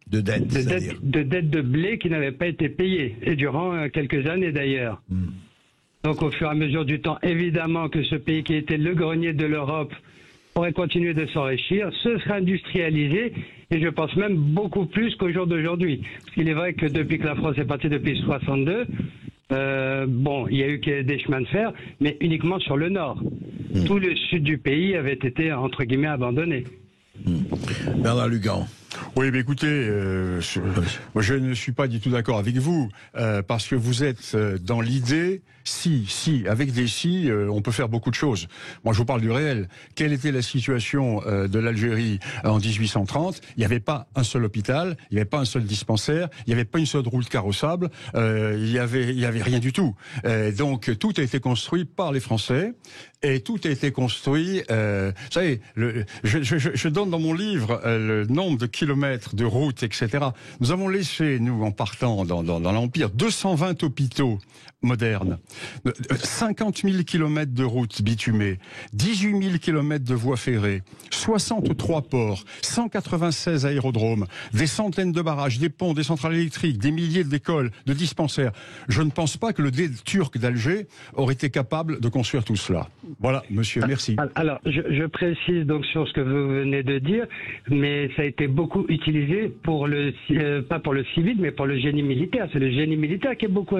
De dettes de blé qui n'avaient pas été payées, et durant quelques années d'ailleurs. Donc au fur et à mesure du temps, évidemment que ce pays qui était le grenier de l'Europe pourrait continuer de s'enrichir, se serait industrialisé, et je pense même beaucoup plus qu'au jour d'aujourd'hui. Parce qu'il est vrai que depuis que la France est partie depuis 62, il y a eu des chemins de fer, mais uniquement sur le nord. Tout le sud du pays avait été, entre guillemets, abandonné. Bernard Lugan. Oui, mais écoutez, moi je ne suis pas du tout d'accord avec vous, parce que vous êtes dans l'idée, avec des si, on peut faire beaucoup de choses. Moi je vous parle du réel. Quelle était la situation de l'Algérie en 1830 ? Il n'y avait pas un seul hôpital, il n'y avait pas un seul dispensaire, il n'y avait pas une seule route carrossable, il y avait rien du tout. Donc tout a été construit par les Français. Et tout a été construit. Vous savez, je donne dans mon livre le nombre de kilomètres de routes, etc. Nous avons laissé, nous, en partant dans l'Empire, 220 hôpitaux modernes, 50 000 kilomètres de routes bitumées, 18 000 kilomètres de voies ferrées, 63 ports, 196 aérodromes, des centaines de barrages, des ponts, des centrales électriques, des milliers d'écoles, de dispensaires. Je ne pense pas que le Turc d'Alger aurait été capable de construire tout cela. Voilà, monsieur, merci. Alors, je précise donc sur ce que vous venez de dire, mais ça a été beaucoup utilisé pour pas pour le civil, mais pour le génie militaire. C'est le génie militaire qui est beaucoup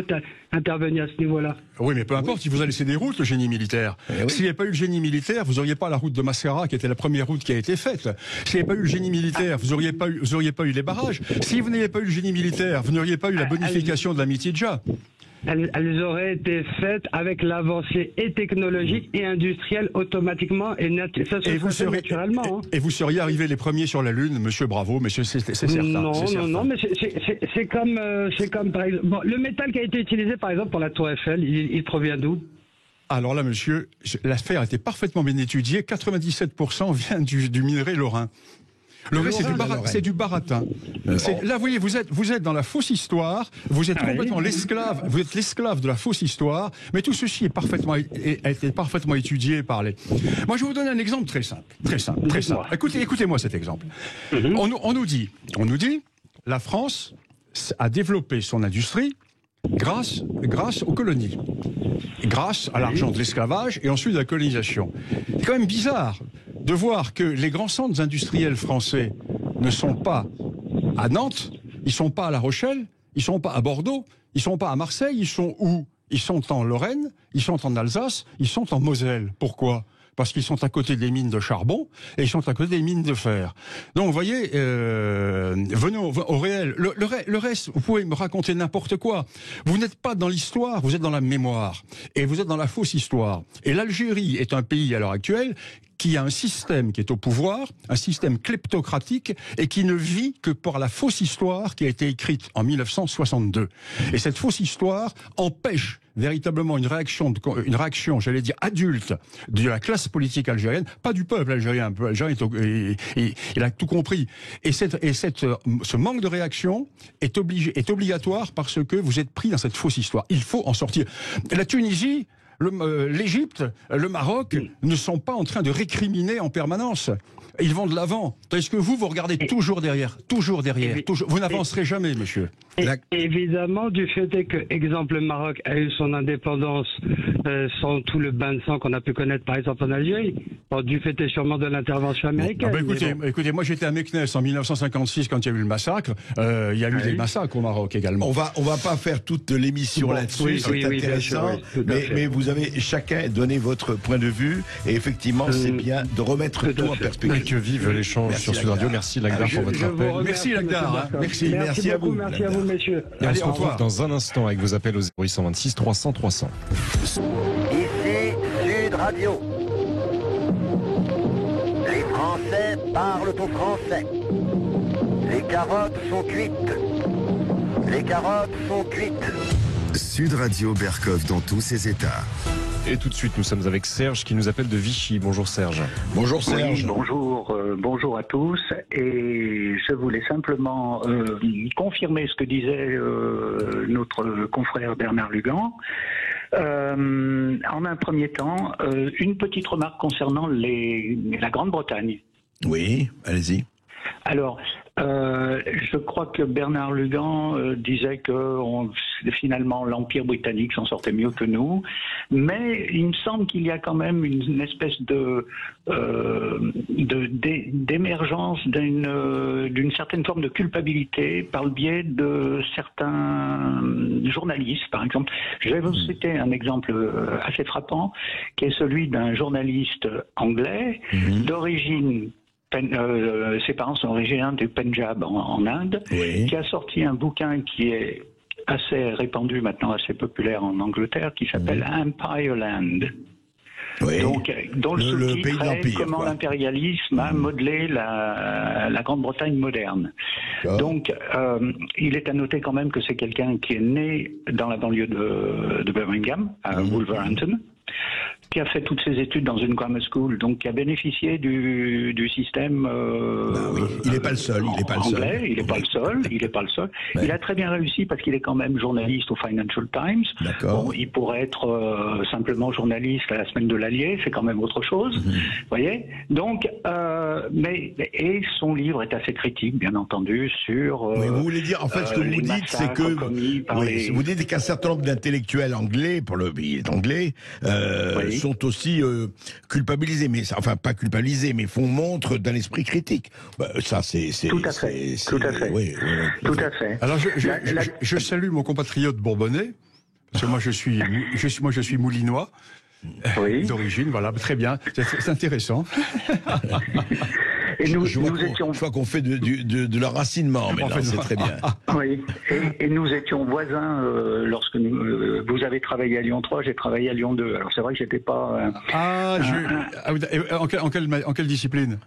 intervenu à ce niveau-là. Oui, mais peu importe, il vous a laissé des routes, le génie militaire. S'il n'y avait pas eu le génie militaire, vous n'auriez pas la route de Mascara, qui était la première route qui a été faite. S'il n'y avait pas eu le génie militaire, vous n'auriez pas eu les barrages. Si vous n'aviez pas eu le génie militaire, vous n'auriez pas eu la bonification de la Mitidja. Elles auraient été faites avec l'avancée et technologique et industrielle automatiquement ça se fait naturellement. Et vous seriez arrivés les premiers sur la Lune, monsieur, bravo, monsieur, c'est certain. Non, mais c'est comme par exemple, le métal qui a été utilisé par exemple pour la Tour Eiffel, il provient d'où ? Alors là, monsieur, l'affaire a été parfaitement bien étudiée, 97% vient du minerai lorrain. Le reste, c'est du baratin. Là, vous voyez, vous êtes dans la fausse histoire, vous êtes complètement l'esclave, vous êtes l'esclave de la fausse histoire, mais tout ceci a été parfaitement étudié par les... Moi, je vais vous donner un exemple très simple. Écoutez-moi cet exemple. On nous dit, la France a développé son industrie grâce aux colonies, grâce à l'argent de l'esclavage et ensuite de la colonisation. C'est quand même bizarre de voir que les grands centres industriels français ne sont pas à Nantes, ils sont pas à La Rochelle, ils sont pas à Bordeaux, ils sont pas à Marseille, ils sont où ? Ils sont en Lorraine, ils sont en Alsace, ils sont en Moselle. Pourquoi ? Parce qu'ils sont à côté des mines de charbon et ils sont à côté des mines de fer. Donc, vous voyez, venons au réel. Le reste, vous pouvez me raconter n'importe quoi. Vous n'êtes pas dans l'histoire, vous êtes dans la mémoire. Et vous êtes dans la fausse histoire. Et l'Algérie est un pays, à l'heure actuelle, qui a un système qui est au pouvoir, un système kleptocratique, et qui ne vit que par la fausse histoire qui a été écrite en 1962. Et cette fausse histoire empêche véritablement une réaction, j'allais dire, adulte de la classe politique algérienne, pas du peuple algérien. Le peuple algérien il a tout compris. Et ce manque de réaction est obligatoire parce que vous êtes pris dans cette fausse histoire. Il faut en sortir. La Tunisie, l'Égypte, le Maroc ne sont pas en train de récriminer en permanence. Ils vont de l'avant. Est-ce que vous regardez toujours derrière. Vous n'avancerez jamais, monsieur. Évidemment, du fait est que, exemple, le Maroc a eu son indépendance sans tout le bain de sang qu'on a pu connaître, par exemple, en Algérie, du fait est sûrement de l'intervention américaine. Écoutez, moi j'étais à Meknès en 1956 quand il y a eu le massacre. Il y a eu des massacres au Maroc également. On va pas faire toute l'émission là-dessus, c'est intéressant, mais vous avez chacun donné votre point de vue, et effectivement, c'est bien de remettre tout en perspective. Que vive l'échange sur Sud Radio. Merci Lagdar pour votre appel. Merci Lagdar. Merci à vous. Merci à vous, messieurs. Et on se retrouve dans un instant avec vos appels au 0826 300 300. Ici Sud Radio. Les Français parlent au français. Les carottes sont cuites. Les carottes sont cuites. Sud Radio Berkov dans tous ses états. Et tout de suite, nous sommes avec Serge qui nous appelle de Vichy. Bonjour Serge. Bonjour Serge. Oui, bonjour à tous. Et je voulais simplement confirmer ce que disait notre confrère Bernard Lugan. En un premier temps, une petite remarque concernant la Grande-Bretagne. Oui, allez-y. Alors, je crois que Bernard Lugan disait que finalement l'Empire britannique s'en sortait mieux que nous, mais il me semble qu'il y a quand même une espèce d'émergence d'une certaine forme de culpabilité par le biais de certains journalistes, par exemple. Je vais vous citer un exemple assez frappant, qui est celui d'un journaliste anglais d'origine. Ses parents sont originaires du Pendjab en Inde, qui a sorti un bouquin qui est assez répandu maintenant, assez populaire en Angleterre, qui s'appelle Empire Land. Oui. Donc, dont le sous-titre est comment l'impérialisme a modelé la Grande-Bretagne moderne. Donc, il est à noter quand même que c'est quelqu'un qui est né dans la banlieue de Birmingham, à Wolverhampton, qui a fait toutes ses études dans une grammar school, donc qui a bénéficié du système il n'est pas le seul, il n'est pas le seul. Ouais. Il a très bien réussi parce qu'il est quand même journaliste au Financial Times. Bon, il pourrait être simplement journaliste à la semaine de l'Allier, c'est quand même autre chose, voyez. Donc, et son livre est assez critique, bien entendu, sur. Mais vous voulez dire, en fait, ce que vous dites, c'est que vous dites qu'un certain nombre d'intellectuels anglais, pour le pays anglais, sont aussi culpabilisés, mais enfin pas culpabilisés, mais font montre d'un esprit critique. Ça, c'est tout à fait. Tout à fait. Alors, je salue mon compatriote bourbonnais, parce que moi, je suis moulinois. D'origine, voilà, très bien, c'est intéressant. Et je crois qu'on fait de l'enracinement, mais c'est très bien. Oui, et nous étions voisins lorsque vous avez travaillé à Lyon 3, j'ai travaillé à Lyon 2. Alors c'est vrai que j'étais pas... En quelle discipline?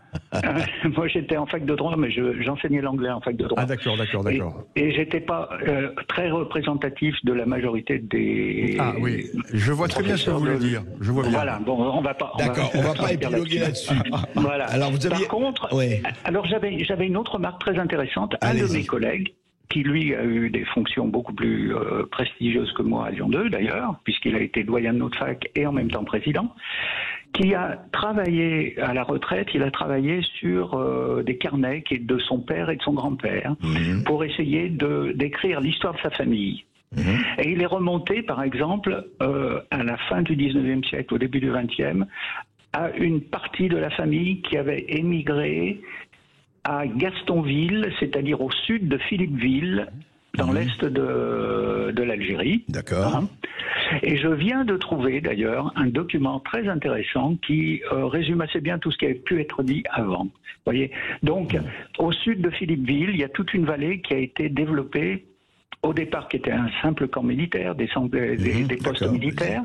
Moi j'étais en fac de droit, mais j'enseignais l'anglais en fac de droit. Ah d'accord. Et j'étais pas très représentatif de la majorité des... Ah oui, je vois très bien ce que vous voulez dire. Je vois bien. Voilà, bon, on va pas... D'accord, on va pas épiloguer là-dessus. Voilà. Alors vous aviez... Par contre, alors j'avais une autre remarque très intéressante. Un de mes collègues, qui lui a eu des fonctions beaucoup plus prestigieuses que moi à Lyon 2 d'ailleurs, puisqu'il a été doyen de notre fac et en même temps président, qui a travaillé à la retraite, il a travaillé sur des carnets de son père et de son grand-père pour essayer d'écrire l'histoire de sa famille. Et il est remonté, par exemple, à la fin du 19e siècle, au début du 20e, à une partie de la famille qui avait émigré à Gastonville, c'est-à-dire au sud de Philippeville, dans l'est de l'Algérie. D'accord. Et je viens de trouver d'ailleurs un document très intéressant qui résume assez bien tout ce qui avait pu être dit avant. Voyez. Donc, au sud de Philippeville, il y a toute une vallée qui a été développée au départ qui était un simple camp militaire, des postes militaires,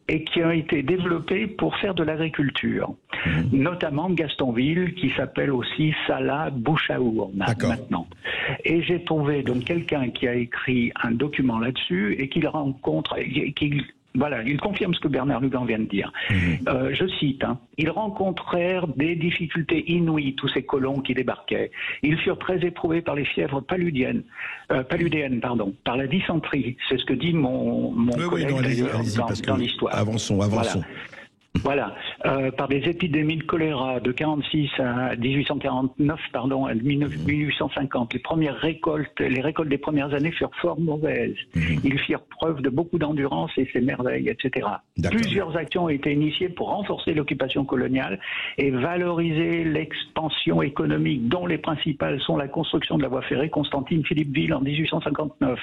et qui ont été développés pour faire de l'agriculture. Notamment Gastonville, qui s'appelle aussi Salah Bouchaour maintenant. Et j'ai trouvé donc quelqu'un qui a écrit un document là-dessus et qu'il rencontre, voilà, il confirme ce que Bernard Lugan vient de dire. Je cite, ils rencontrèrent des difficultés inouïes, tous ces colons qui débarquaient. Ils furent très éprouvés par les fièvres paludéennes, par la dysenterie. C'est ce que dit mon collègue dans l'histoire. Avançons. Voilà. Voilà, par des épidémies de choléra de 46 à 1849, pardon, à 1850. Les récoltes des premières années furent fort mauvaises. Ils firent preuve de beaucoup d'endurance et ses merveilles, etc. Plusieurs actions ont été initiées pour renforcer l'occupation coloniale et valoriser l'expansion économique, dont les principales sont la construction de la voie ferrée Constantine-Philippeville en 1859,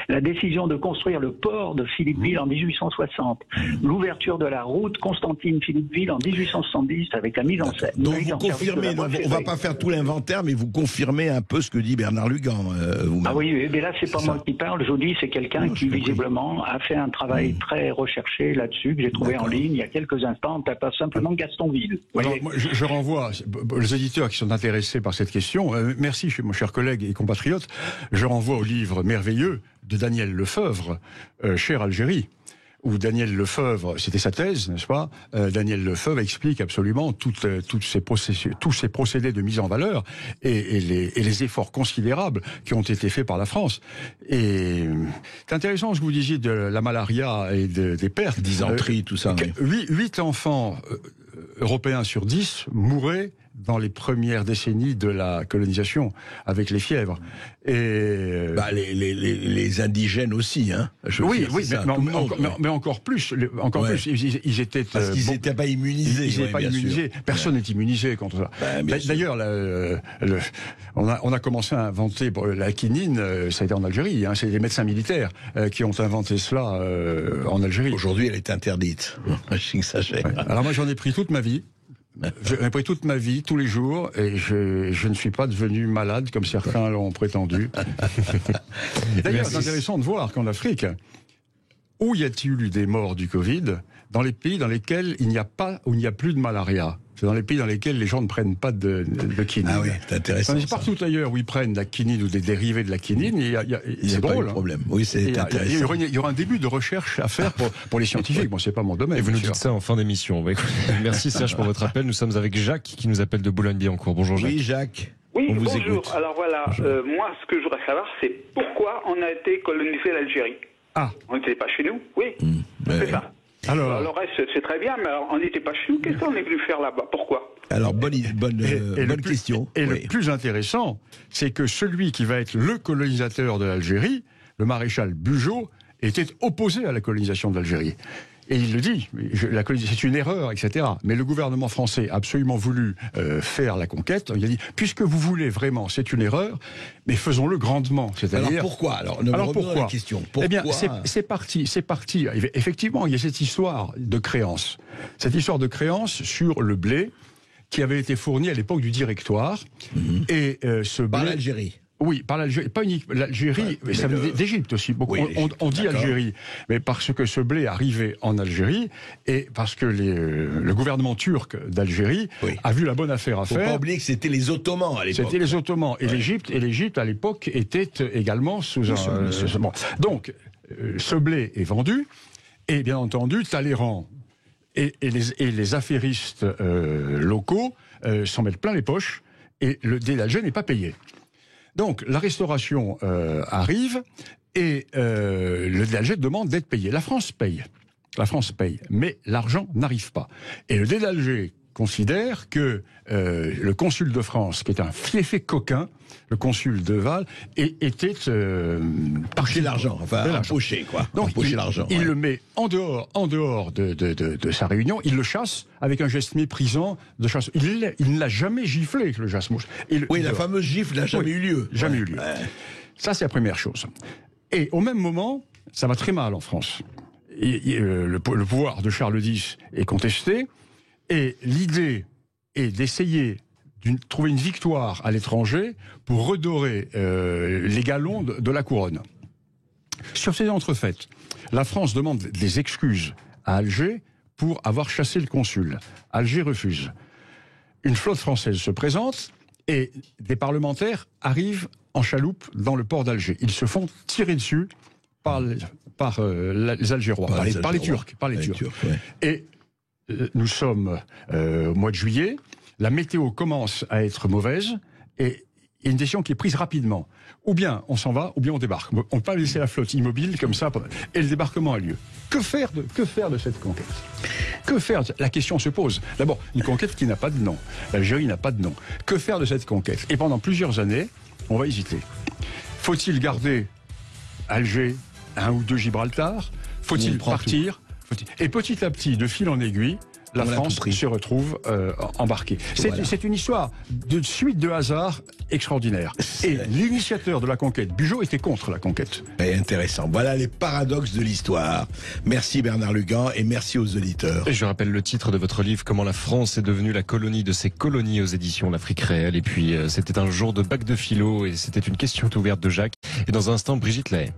la décision de construire le port de Philippeville en 1860, l'ouverture de la route Constantine-Philippeville en 1870 avec la mise en scène. Donc vous confirmez, on ne va pas faire tout l'inventaire, mais vous confirmez un peu ce que dit Bernard Lugan, vous-même. Ah oui, mais là c'est pas moi qui parle, je vous dis, c'est quelqu'un qui visiblement a fait un travail très recherché là-dessus, que j'ai trouvé en ligne il y a quelques instants, pas simplement Gastonville. Alors, moi, je renvoie les éditeurs qui sont intéressés par cette question, merci mon cher collègue et compatriote, je renvoie au livre merveilleux de Daniel Lefebvre, Cher Algérie, où Daniel Lefebvre, c'était sa thèse, n'est-ce pas? Daniel Lefebvre explique absolument tous ces procédés de mise en valeur et les efforts considérables qui ont été faits par la France. Et c'est intéressant ce que vous disiez de la malaria et des pertes. Dysenterie, tout ça. 8 enfants européens sur 10 mouraient dans les premières décennies de la colonisation, avec les fièvres. Et les indigènes aussi, hein. Oui, mais encore plus. Plus, ils étaient parce qu'ils n'étaient pas immunisés. Ils n'étaient pas immunisés. Personne n'est immunisé contre ça. D'ailleurs, on a commencé à inventer la quinine. Ça a été en Algérie. Hein, c'est les médecins militaires qui ont inventé cela en Algérie. Aujourd'hui, elle est interdite. Alors moi, j'en ai pris toute ma vie. J'ai pris toute ma vie, tous les jours, et je ne suis pas devenu malade comme certains l'ont prétendu. D'ailleurs, c'est intéressant de voir qu'en Afrique, où y a-t-il eu des morts du Covid? Dans les pays dans lesquels il n'y a plus de malaria. C'est dans les pays dans lesquels les gens ne prennent pas de quinine. Ah oui, c'est intéressant. Tandis partout ailleurs où ils prennent la quinine ou des dérivés de la quinine, c'est drôle. Pas de problème. Oui, c'est intéressant. Il y aura un début de recherche à faire pour les scientifiques. Bon, c'est pas mon domaine. Et vous nous dites ça en fin d'émission. Merci Serge pour votre appel. Nous sommes avec Jacques qui nous appelle de Boulogne-Billancourt. Bonjour Jacques. Oui, Jacques. Oui, on vous bonjour. Écoute. Alors voilà, moi, ce que je voudrais savoir, c'est pourquoi on a été colonisé l'Algérie. Ah. On n'était pas chez nous, oui. C'est ça. Alors, le reste, c'est très bien, mais alors, on n'était pas chez nous. Qu'est-ce qu'on est venu faire là-bas? Pourquoi? Alors, bonne question. Et le plus intéressant, c'est que celui qui va être le colonisateur de l'Algérie, le maréchal Bugeaud, était opposé à la colonisation de l'Algérie. Et il le dit, c'est une erreur, etc. Mais le gouvernement français a absolument voulu faire la conquête. Il a dit, puisque vous voulez vraiment, c'est une erreur, mais faisons-le grandement. Alors pourquoi? Alors pourquoi la question. Pourquoi? Eh bien, c'est parti. Effectivement, il y a cette histoire de créance. Cette histoire de créance sur le blé qui avait été fourni à l'époque du Directoire. Et ce blé... Par l'Algérie. Oui, par l'Algérie, pas uniquement l'Algérie, ça vient d'Égypte aussi. Beaucoup. Oui, on dit Algérie, mais parce que ce blé arrivait en Algérie et parce que le gouvernement turc d'Algérie a vu la bonne affaire à faire. Faut pas oublier que c'était les Ottomans à l'époque. C'était les Ottomans et l'Égypte à l'époque était également sous un. Donc, ce blé est vendu et bien entendu, Talleyrand et les affairistes locaux s'en mettent plein les poches et le dé d'Alger n'est pas payé. Donc, la restauration arrive et le dé d'Alger demande d'être payé. La France paye, mais l'argent n'arrive pas. Et le dé d'Alger considère que le consul de France, qui est un fiefé coquin, le consul de Val, était parché l'argent, empoché quoi. Donc empoché l'argent. Il le met en dehors de sa réunion, il le chasse avec un geste méprisant de chasse. Il ne l'a jamais giflé, le chasse-mouche. La fameuse gifle n'a jamais eu lieu. Jamais eu lieu. Ça, c'est la première chose. Et au même moment, ça va très mal en France. Le pouvoir de Charles X est contesté. Et l'idée est d'essayer de trouver une victoire à l'étranger pour redorer les galons de la couronne. Sur ces entrefaites, la France demande des excuses à Alger pour avoir chassé le consul. Alger refuse. Une flotte française se présente et des parlementaires arrivent en chaloupe dans le port d'Alger. Ils se font tirer dessus par les Algérois, par les Turcs. Et nous sommes au mois de juillet, la météo commence à être mauvaise et et une décision qui est prise rapidement. Ou bien on s'en va, ou bien on débarque. On ne peut pas laisser la flotte immobile comme ça, et le débarquement a lieu. Que faire de cette conquête? Que faire? La question se pose. D'abord, une conquête qui n'a pas de nom. L'Algérie n'a pas de nom. Que faire de cette conquête? Et pendant plusieurs années, on va hésiter. Faut-il garder Alger, un ou deux Gibraltar? Faut-il partir? Et petit à petit, de fil en aiguille, la France se retrouve embarquée. C'est une histoire de suite de hasard extraordinaire. Et l'initiateur de la conquête, Bugeaud, était contre la conquête. Et intéressant. Voilà les paradoxes de l'histoire. Merci Bernard Lugan et merci aux auditeurs. Et je rappelle le titre de votre livre, Comment la France est devenue la colonie de ses colonies, aux éditions L'Afrique réelle. Et puis c'était un jour de bac de philo et c'était une question ouverte de Jacques. Et dans un instant, Brigitte Lahaye.